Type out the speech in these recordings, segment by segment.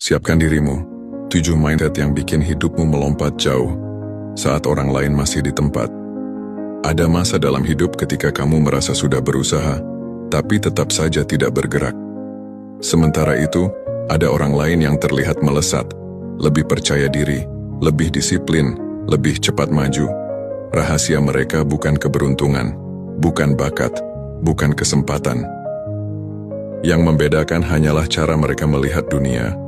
Siapkan dirimu. 7 mindset yang bikin hidupmu melompat jauh saat orang lain masih di tempat. Ada masa dalam hidup ketika kamu merasa sudah berusaha, tapi tetap saja tidak bergerak. Sementara itu, ada orang lain yang terlihat melesat, lebih percaya diri, lebih disiplin, lebih cepat maju. Rahasia mereka bukan keberuntungan, bukan bakat, bukan kesempatan. Yang membedakan hanyalah cara mereka melihat dunia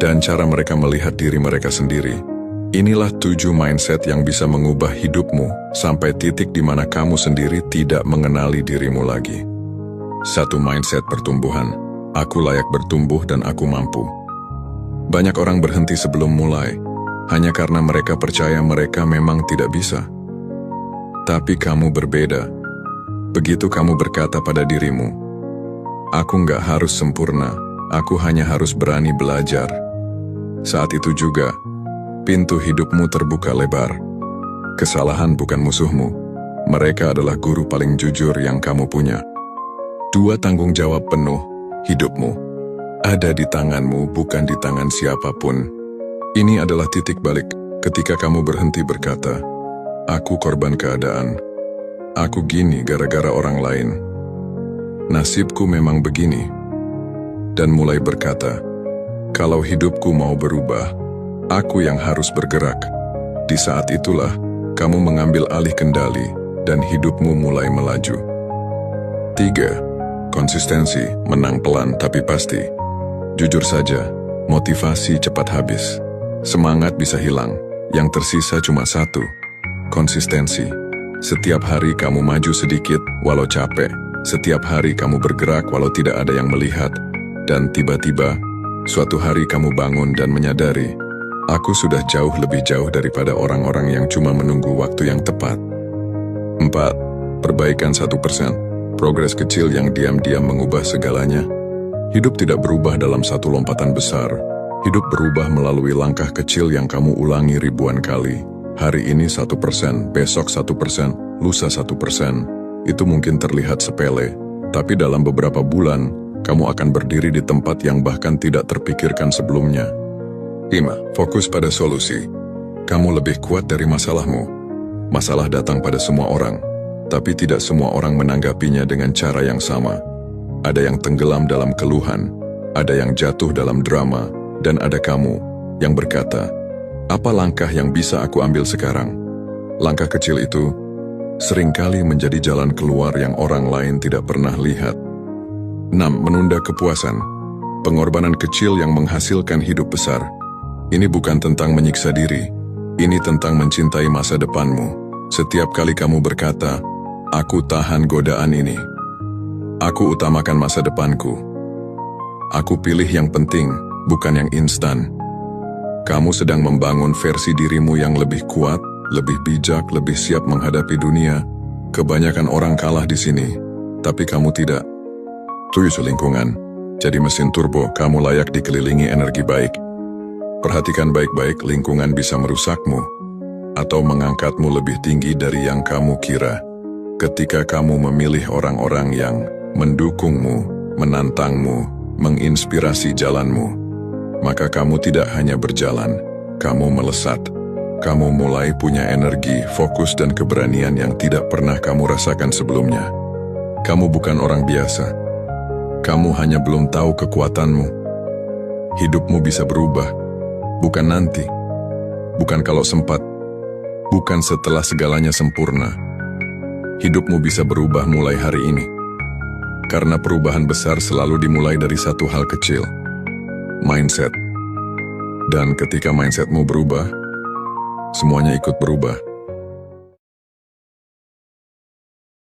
dan cara mereka melihat diri mereka sendiri. Inilah 7 mindset yang bisa mengubah hidupmu sampai titik di mana kamu sendiri tidak mengenali dirimu lagi. 1. Mindset pertumbuhan. Aku layak bertumbuh dan aku mampu. Banyak orang berhenti sebelum mulai, hanya karena mereka percaya mereka memang tidak bisa. Tapi kamu berbeda. Begitu kamu berkata pada dirimu, aku nggak harus sempurna, aku hanya harus berani belajar. Saat itu juga, pintu hidupmu terbuka lebar. Kesalahan bukan musuhmu, mereka adalah guru paling jujur yang kamu punya. 2. Tanggung jawab penuh. Hidupmu ada di tanganmu, bukan di tangan siapapun. Ini adalah titik balik ketika kamu berhenti berkata, aku korban keadaan. Aku gini gara-gara orang lain. Nasibku memang begini. Dan mulai berkata, kalau hidupku mau berubah, aku yang harus bergerak. Di saat itulah, kamu mengambil alih kendali dan hidupmu mulai melaju. 3. Konsistensi, menang pelan tapi pasti. Jujur saja, motivasi cepat habis. Semangat bisa hilang, yang tersisa cuma satu, konsistensi. Setiap hari kamu maju sedikit walau capek. Setiap hari kamu bergerak walau tidak ada yang melihat. Dan tiba-tiba, suatu hari kamu bangun dan menyadari, aku sudah jauh lebih jauh daripada orang-orang yang cuma menunggu waktu yang tepat. 4. Perbaikan 1%. Progres kecil yang diam-diam mengubah segalanya. Hidup tidak berubah dalam satu lompatan besar. Hidup berubah melalui langkah kecil yang kamu ulangi ribuan kali. Hari ini 1%, besok 1%, lusa 1%. Itu mungkin terlihat sepele, tapi dalam beberapa bulan, kamu akan berdiri di tempat yang bahkan tidak terpikirkan sebelumnya. 5. Fokus pada solusi. Kamu lebih kuat dari masalahmu. Masalah datang pada semua orang, tapi tidak semua orang menanggapinya dengan cara yang sama. Ada yang tenggelam dalam keluhan, ada yang jatuh dalam drama, dan ada kamu yang berkata, apa langkah yang bisa aku ambil sekarang? Langkah kecil itu seringkali menjadi jalan keluar yang orang lain tidak pernah lihat. 6. Menunda kepuasan. Pengorbanan kecil yang menghasilkan hidup besar. Ini bukan tentang menyiksa diri, ini tentang mencintai masa depanmu. Setiap kali kamu berkata, aku tahan godaan ini. Aku utamakan masa depanku. Aku pilih yang penting, bukan yang instan. Kamu sedang membangun versi dirimu yang lebih kuat, lebih bijak, lebih siap menghadapi dunia. Kebanyakan orang kalah di sini, tapi kamu tidak. 7. Lingkungan. Jadi mesin turbo, kamu layak dikelilingi energi baik. Perhatikan baik-baik, lingkungan bisa merusakmu atau mengangkatmu lebih tinggi dari yang kamu kira. Ketika kamu memilih orang-orang yang mendukungmu, menantangmu, menginspirasi jalanmu, maka kamu tidak hanya berjalan, kamu melesat. Kamu mulai punya energi, fokus dan keberanian yang tidak pernah kamu rasakan sebelumnya. Kamu bukan orang biasa. Kamu hanya belum tahu kekuatanmu. Hidupmu bisa berubah, bukan nanti, bukan kalau sempat, bukan setelah segalanya sempurna. Hidupmu bisa berubah mulai hari ini. Karena perubahan besar selalu dimulai dari satu hal kecil, mindset. Dan ketika mindsetmu berubah, semuanya ikut berubah.